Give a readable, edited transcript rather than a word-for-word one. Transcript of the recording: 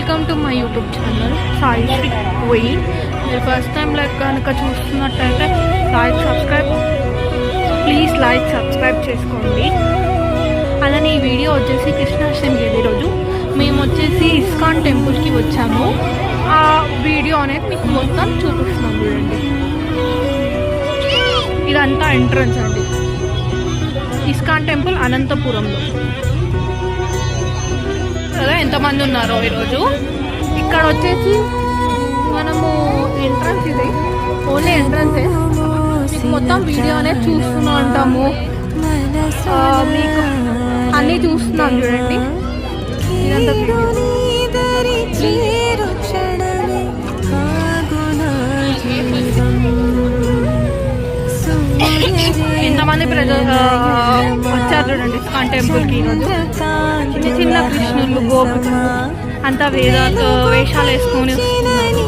Welcome to my YouTube channel Sai Shri queen. మీరు first time కనుక చూస్తున్నట్టయితే ప్లీజ్ లైక్ సబ్స్క్రైబ్ చేసుకోండి. అలానే ఈ వీడియో వచ్చేసి కృష్ణాష్టమి ఈరోజు మేము వచ్చేసి ఇస్కాన్ టెంపుల్కి వచ్చాము. ఆ వీడియో అనేది మీకు మొత్తం చూపిస్తున్నాం చూడండి. ఇదంతా ఎంట్రన్స్ అండి, ఇస్కాన్ టెంపుల్ అనంతపురంలో. కదా ఎంతమంది ఉన్నారో ఈరోజు. ఇక్కడ వచ్చేసి మనము ఎంట్రన్స్, ఇది ఓన్లీ ఎంట్రన్సే. మీకు మొత్తం వీడియో అనేది చూస్తూనే ఉంటాము, మీకు అన్నీ చూస్తున్నాం చూడండి. ఇదంతా వీడియో. ఎంతమంది ప్రజలు వచ్చారు చూడండి ఇస్కాన్ టెంపుల్కి ఈరోజు. చిన్న చిన్న కృష్ణులు, గోపికలు అంతా వేషాలు వేసుకొని వస్తున్నారు.